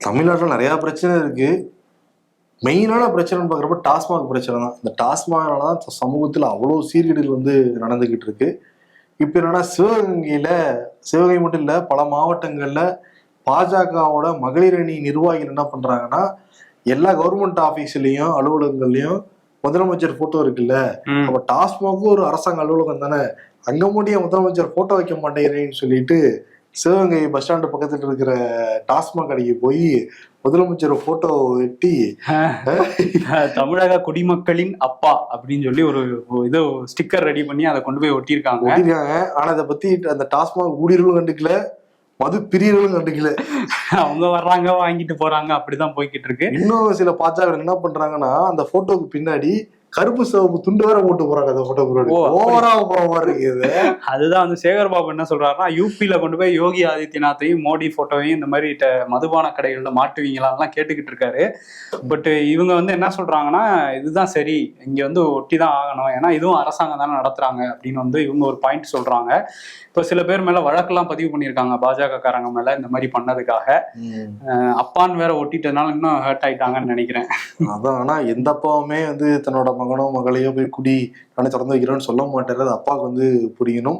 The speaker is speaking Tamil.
தமிழ்நாட்டில் நிறைய பிரச்சனை இருக்கு. மெயினான பிரச்சனைன்னு பார்க்குறப்ப டாஸ்மாக் பிரச்சனை தான். இந்த டாஸ்மாகால தான் சமூகத்தில் அவ்வளோ சீர்கேடுகள் நடந்துகிட்டு இருக்கு. இப்போ என்னன்னா சிவகங்கை மட்டும் இல்லை, பல மாவட்டங்கள்ல பாஜகவோட மகளிர் அணி நிர்வாகிகள் என்ன பண்றாங்கன்னா, எல்லா கவர்மெண்ட் ஆபீஸ்லயும் அலுவலகங்கள்லயும் முதலமைச்சர் போட்டோ இருக்குல்ல, அப்ப டாஸ்மாகும் ஒரு அரசாங்க அலுவலகம் தானே, அங்க முடிய முதலமைச்சர் போட்டோ வைக்க மாட்டேங்கிறேன்னு சொல்லிட்டு சிவகங்கை பஸ் ஸ்டாண்டு பக்கத்துல இருக்கிற டாஸ்மாக் கடைக்கு போய் முதலமைச்சர் போட்டோ வெட்டி தமிழக குடிமக்களின் அப்பா அப்படின்னு சொல்லி ஒரு இது ஸ்டிக்கர் ரெடி பண்ணி அதை கொண்டு போய் ஒட்டியிருக்காங்க. ஆனா அதை பத்தி அந்த டாஸ்மாக் ஊழியர்களும் கண்டுக்கல, மது பிரியர்களும் கண்டுக்கல. அவங்க வர்றாங்க, வாங்கிட்டு போறாங்க, அப்படிதான் போய்கிட்டு இருக்கு. இன்னும் சில பாஜக என்ன பண்றாங்கன்னா, அந்த போட்டோக்கு பின்னாடி கருப்பு சிவப்பு துண்டு வேற போட்டு போறாங்க. அந்த போட்டோ ஓவரா போற மாதிரி இருக்குது. அதுதான் வந்து சேகர்பாபு என்ன சொல்றாருன்னா, யூபியில கொண்டு போய் யோகி ஆதித்யநாத்தையும் மோடி போட்டோவையும் இந்த மாதிரி மதுபான கடைகள்ல மாட்டுவீங்களான்லாம் கேட்டுக்கிட்டு இருக்காரு. பட் இவங்க வந்து என்ன சொல்றாங்கன்னா, இதுதான் சரி, இங்க வந்து ஒட்டிதான் ஆகணும், ஏன்னா இதுவும் அரசாங்கம் தானே நடத்துறாங்க அப்படின்னு வந்து இவங்க ஒரு பாயிண்ட் சொல்றாங்க. இப்போ சில பேர் மேல வழக்கெல்லாம் பதிவு பண்ணியிருக்காங்க பாஜக காரங்க மேல இந்த மாதிரி பண்ணதுக்காக. அப்பான்னு வேற ஒட்டிட்டதுனால இன்னும் ஹர்ட் ஆயிட்டாங்கன்னு நினைக்கிறேன். அதான், ஆனா எந்த அப்பாவுமே வந்து தன்னோட மகனோ மகளையோ போய் குடி நானே திறந்து வைக்கிறோன்னு சொல்ல மாட்டேறது அப்பாவுக்கு வந்து புரியணும்.